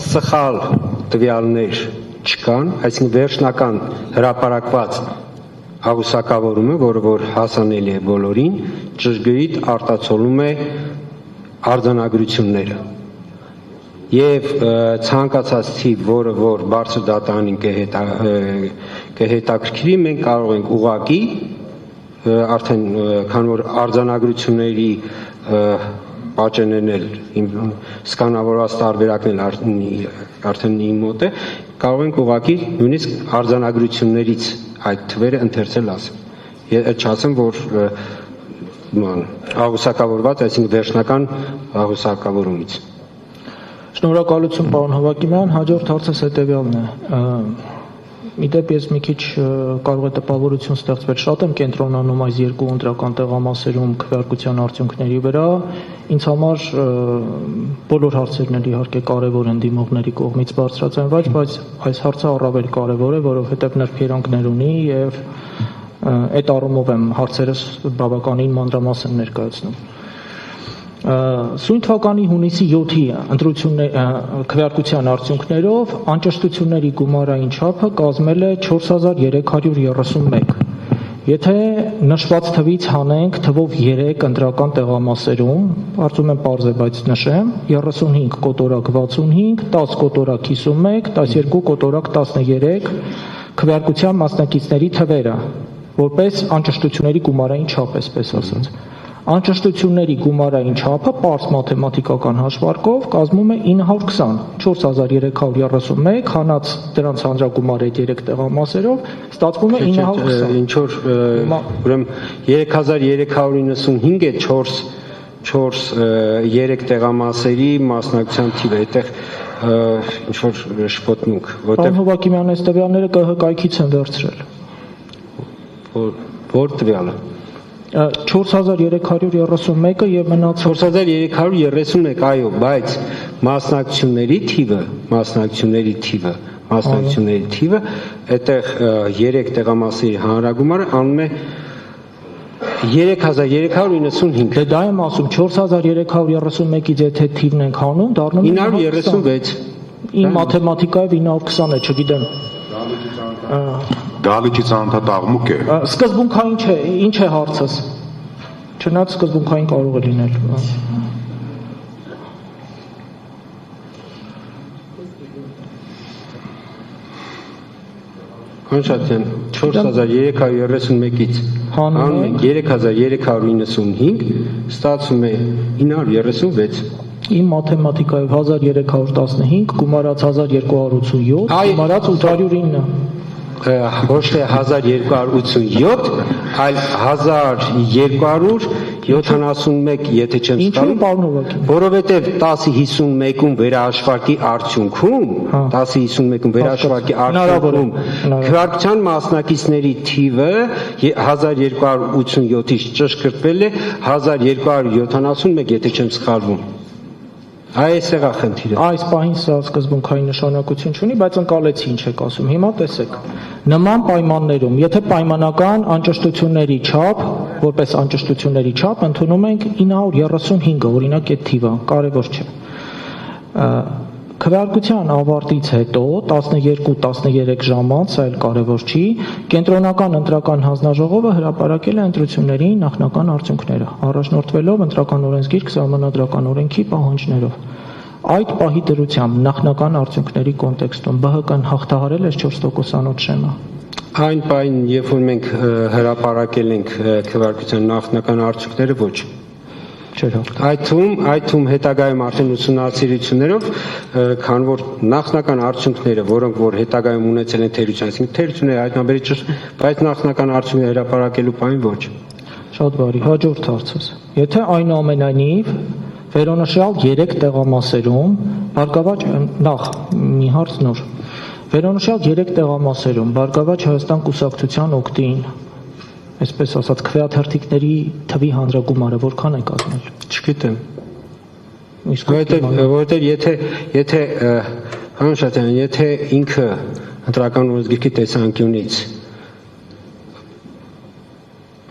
Սխալ տվյալներ չկան, այսինքն վերջնական հրապարակված հաղուսակավորումը, որը որ հասանելի է բոլորին, ճշգրիտ արտացոլում է արձանագրությունները։ Եվ ցանկացած թիվ, որը որ բարձր դատարանին կհետաքրքրի, մենք կարող ենք ուղղակի արդեն քան որ արձանագրությունների պատճեններն էլ սկանավորված տարբերակն էլ արդեն իմ մոտ է, կարող ենք ուղղակի նույնիսկ արձանագրություններից այդ թվերը ընթերցել ասեմ։ Չասեմ, որ հաղուսակավորված, այսինքն վերջնական հաղուսակավորումից։ Շնորհակալություն, պարոն Հովակիմյան, հաջորդ հարցս հետևյալն է։ Իդեպ ես մի քիչ կարող է տպավորություն ստեղծվել, շատ եմ կենտրոնանում այս երկու ընտրական տեղամասերում քվեարկության արդյունքների վրա։ Ինձ համար բոլոր հարցերն էլ իհարկե կարևոր են դիմողների կողմից բարձրացան, բայց այս հարցը առավել կարևոր է, որովհետև նրբերանգներ ունի եւ այդ առումով եմ հարցերս բավականին մանրամասն ներկայացնում։ Սույն թվականի հունիսի 7-ի քվեարկության արդյունքներով անճշտությունների գումարային չափը կազմել է 4331։ Եթե նշված թվից հանենք թվով 3 ընտրական տեղամասերում, կարծում եմ պարզ է, բայց նշեմ, 35 կոտորակ 65, 10 կոտորակ 51, 12 կոտորակ 13 քվեարկության մասնակիցների թվերը, որպես անճշտությունների գումարային չափ, այսպես ասած։ Անճշտությունների գումարային չափը պարզ մաթեմատիկական հաշվարկով կազմում է 920, 4331 հանած դրանց հանրագումարի 3 տեղամասերով ստացվում է 920։ Ինչ որ ուրեմն 3395 է 3 տեղամասերի մասնակցության թիվը, այդտեղ ինչ որ շփոթմունք, որտեղ Պարոն Հովակիմյան, այս տվյալները ԿՀ կայքից են վերցրել։ Որ տվյալը 4331-ը եւ մնաց 4331, այո, բայց մասնակցությունների թիվը, այդտեղ 3 տեղամասերի հանրագումարը անում է 3395։ Դե դա եմ ասում, 4331-ից եթե թիվն ենք հանում, դառնում է 936։ Իմ մաթեմատիկայով 920 է, չգիտեմ։ Դալիճի ցանոթ աղմուկ է։ Սկզբունքային չէ, ինչ է հարցս։ Չնայած սկզբունքային կարող է լինել։ Konstantin 4331-ից հանում ենք 3395, ստացվում է 936։ Իմ մաթեմատիկայով 1315 գումարած 1287 գումարած 809։ Ոչ թե 1287, այլ 1271, եթե չեմ սխալվում, պարոն Հովակյան։ Որովհետև 1051-ում վերահաշվարկի արդյունքում, քվեարկության մասնակիցների թիվը 1287-ից ճշգրտվել է 1271, եթե չեմ սխալվում։ Այս է խնդիրը։ Այս պահին սա սկզբունքային նշանակություն չունի, բայց ընկալեցի ինչ եք ասում։ Հիմա տեսեք։ Նման պայմաններում, եթե պայմանական անճշտությունների չափ, որպես անճշտությունների չափ ընդունում ենք 935, օրինակ այդ թիվը, կարևոր չէ։ Քվեարկության ավարտից հետո 12-13 ժամանց, այլ կարևոր չի, կենտրոնական ընտրական հանձնաժողովը հրապարակել է ընտրությունների նախնական արդյունքները, առաջնորդվելով ընտրական օրենսգիր 20-րդ օրենքի պահանջներով։ Այդ պահի դրությամբ նախնական արդյունքների կոնտեքստում ԲՀԿ-ն հաղթահարել է 4%-անոց շեմը։ Այն պահին, երբ որ մենք հրապարակել ենք քվեարկության նախնական արդյունքները, ոչ։ Այդ թվում հետագայում արդեն ուսումնասիրություններով, քան որ նախնական արդյունքները, որոնք որ հետագայում ունեցել են թերություն, այսինքն թերությունները հայտնաբերել ճիշտ, բայց նախնական արդյունքները հրապարակելու պահին ոչ։ Շատ բարի, հաջորդ հարցս։ Եթե այնուամենայնիվ վերոնշյալ 3 տեղամասերում, բարգավաճ նախ մի հարց նոր։ Վերոնշյալ 3 տեղամասերում Բարգավաճ Հայաստան կուսակցության օգտին այսպես ասած քվեաթերթիկների թվի հանրագումարը որքան է կազմել։ Չգիտեմ։ Որովհետև եթե Անշատյան, եթե ինքը ընտրական օրենսգիրքի տեսանկյունից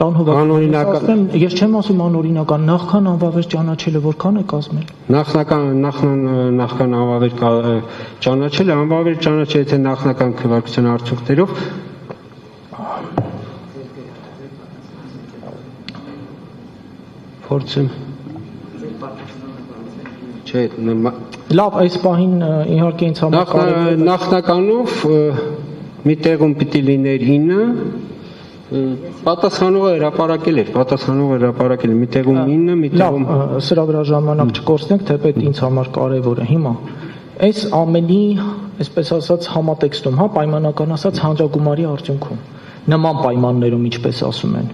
Պարոն Հովհաննիսյան, ես չեմ ասում անօրինական, նախքան անվավեր ճանաչելը որքան է կազմել։ Նախքան անվավեր ճանաչելը, անվավեր ճանաչել թե նախնական քվեարկության արդյունքներով փորձեմ չէ լավ, այս պահին իհարկե ինձ համար կարևոր է նախնականով մի տեղում պիտի լիներ 9 պատասխանողը հրապարակել մի տեղում 9 մի տեղում սրա վրա ժամանակ չկորցնենք, թեպետ ինձ համար կարևոր է հիմա այս ամենի, այսպես ասած, համատեքստում, պայմանական ասած հանրագումարի արդյունքում նման պայմաններում, ինչպես ասում են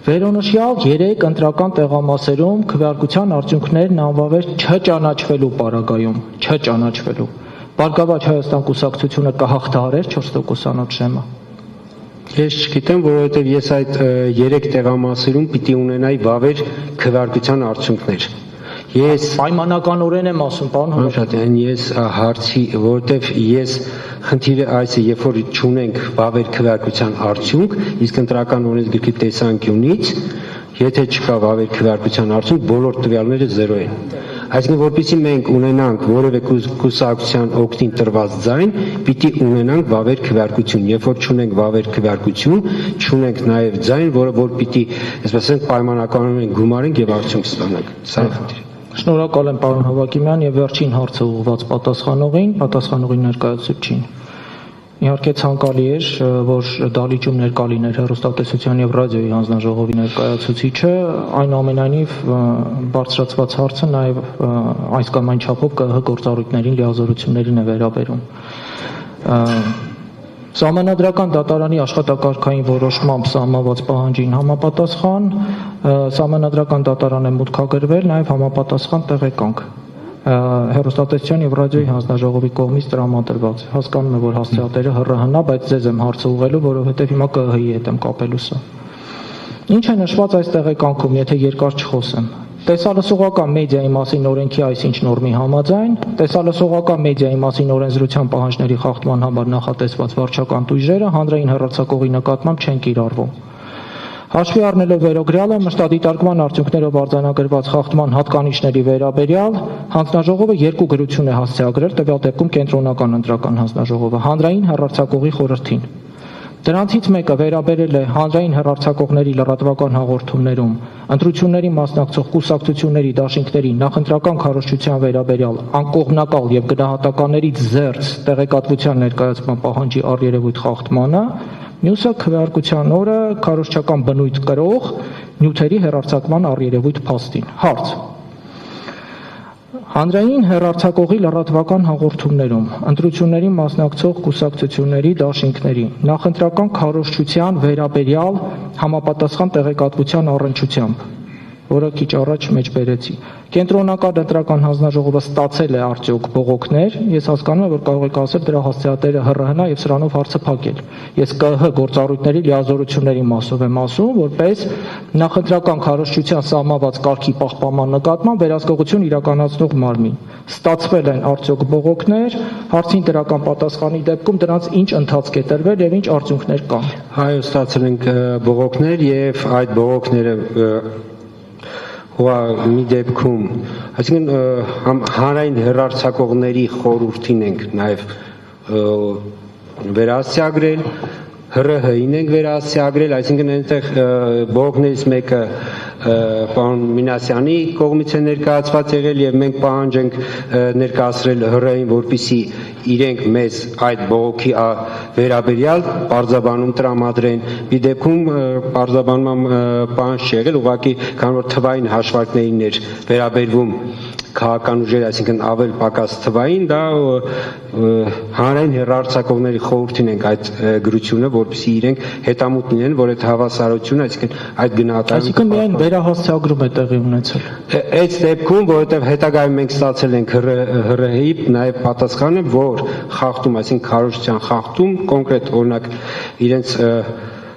վերոնշյալ 3 ընտրական տեղամասերում քվեարկության արդյունքներն անվավեր չճանաչվելու պարագայում, չճանաչվելու Բարգավաճ Հայաստան կուսակցությունը կհաղթահարեր 4%-անոց շեմը։ Ես չգիտեմ, որովհետև ես այդ 3 տեղամասերում պիտի ունենայի վավեր քվեարկության արդյունքներ։ Ես պայմանականորեն եմ ասում, պարոն Հովհաննիսյան, ես հարցի, որովհետև ես խնդիրը այս է, երբ որ չունենք վավեր քվեարկության արդյունք, իսկ ընտրական օրենսգրքի տեսանկյունից, եթե չկա վավեր քվեարկության արդյունք, բոլոր տվյալները 0 են։ Այսինքն, որպեսզի մենք ունենանք որևէ կուսակցության օգտին տրված ձայն, պիտի ունենանք վավեր քվեարկություն։ Երբ որ չունենք վավեր քվեարկություն, չունենք նաև ձայն, որ պիտի, այսպես ասենք, պայմանականորեն գումարենք եւ արդյունք ստանանք։ Սա է խնդիրը։ Շնորհակալ եմ պարոն Հովհակիմյան եւ վերջին հարցը ուղղված պատասխանողին ներկայացուցիչին։ Իհարկե ցանկալի էր, որ դալիճում ներկա լիներ հեռուստատեսության եւ ռադիոյի հանձնաժողովի ներկայացուցիչը, այնուամենայնիվ բարձրացված հարցը նաեւ այս կամ այն չափով ԿՀ գործառույթներին լիազորություններին է վերաբերում։ Սահմանադրական դատարանի աշխատակարգային որոշմամբ սահմանված պահանջին համապատասխան Սահմանադրական դատարան է մուտքագրվել նաև համապատասխան տեղեկանք հեռուստատեսության եւ ռադիոյի հանձնաժողովի կողմից տրամադրված։ Հասկանում եմ, որ հասցեատերը հռհնա, բայց ձեզ եմ հարցը ուղղելու, որովհետեւ հիմա ԿՀ-ի հետ եմ կապելու սա։ Ինչ է նշված այս տեղեկանքում, եթե երկար չխոսեմ։ Տեսալսողական մեդիայի մասին օրենքի այսինչ նորմի համաձայն, տեսալսողական մեդիայի մասին օրենսդրության պահանջների խախտման համար նախատեսված վարչական տույժերը հանրային հեռարձակողի նկատմամբ չեն կիրառվում։ Հաշվի առնելով վերոգրյալը մշտադիտարկման արդյունքներով արձանագրված խախտման հատկանիշների վերաբերյալ հանձնաժողովը 2 գրություն է հասցեագրել, տվյալ դեպքում կենտրոնական ընտրական հանձնաժողովը հանրային հեռարձակողի խորհրդին։ Դրանցից մեկը վերաբերել է հանրային հեռարձակողների լրատվական հաղորդումներում ընտրությունների մասնակցող կուսակցությունների դաշինքների նախընտրական քարոզչության վերաբերյալ անկողմնակալ եւ գնահատականներից զերծ տեղեկատվության ներկայացման պահանջի առերևույթ խախտմանը, մյուսը քվեարկության օրը քարոզչական բնույթ կրող նյութերի հեռարձակման առերևույթ փաստին։ Հարց. Հանրային հեռարձակողի լրատվական հաղորդումներում ընտրությունների մասնակցող կուսակցությունների դաշինքների նախընտրական քարոզչության վերաբերյալ համապատասխան տեղեկատվության առնչությամբ, որը քիչ առաջ մեջ բերեցի, կենտրոնական ընտրական հանձնաժողովը ստացել է արդյոք բողոքներ, ես հասկանում եմ, որ կարող եք ասել դրա հասցեատերը հռհնա եւ սրանով հարցը փակել։ Ես ԿՀ գործառույթների լիազորությունների մասով եմ ասում, որպես նախընտրական քարոզչության սահմանված կարգի պահպանման նկատմամբ վերահսկողություն իրականացնող մարմին։ Ստացվել են արդյոք բողոքներ, հարցին դրական պատասխանի դեպքում դրանց ինչ ընթացք է տրվել եւ ինչ արդյունքներ կան։ Այո, ստացել ենք բողոքներ եւ այդ բողոքները մի դեպքում, այսինքն հանրային հեռարձակողների խորհրդին ենք նաև վերահսկագրել, ՀՌՀ-ին ենք վերահսկագրել, այսինքն այնտեղ բողոքներից մեկը պարոն Մինասյանի կողմից է ներկայացված եղել եւ մենք պահանջ ենք ներկայացրել ՀՌՀ-ին, որպեսզի իրենք մեզ այդ բողոքի վերաբերյալ պարզաբանում տրամադրեն։ Մի դեպքում պարզաբանման պահանջ չեղել, ուղղակի քանի որ թվային հաշվարկներին էր վերաբերվում քաղաքական ուժեր, այսինքն ավել պակաս թվային, դա հանրային հեռարձակողների խորհրդին ենք այդ գրությունը, որպեսզի իրենք հետամուտ լինեն, որ այդ հավասարությունը, այսինքն այդ գնահատականը այսինքն միայն վերահասցեագրում է տեղի ունեցել։ Այդ դեպքում, որովհետև հետագայում մենք ստացել ենք ՀՌՀ-ի նաև պատասխանը, որ խախտում, այսինքն քարոզչության խախտում, կոնկրետ օրինակ իրենց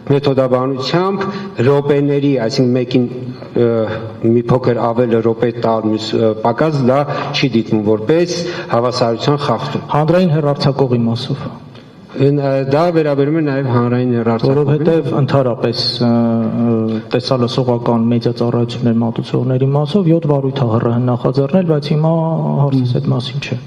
մեթոդաբանությամբ րոպեների, այսինքն մեկին մի փոքր ավել րոպե տալ, մյուս պակաս, դա չի դիտվում որպես հավասարության խախտում։ Հանրային հեռարձակողի մասով։ Դա վերաբերում է նաև հանրային երարցակողին, Որովհետև ընդհանրապես տեսալսողական մեդիա ծառայություններ մատուցողների մասով 7 վարույթ ա ՀՌՀ-ն նախաձեռնել, բայց հիմա հարցս այդ մասին չէ։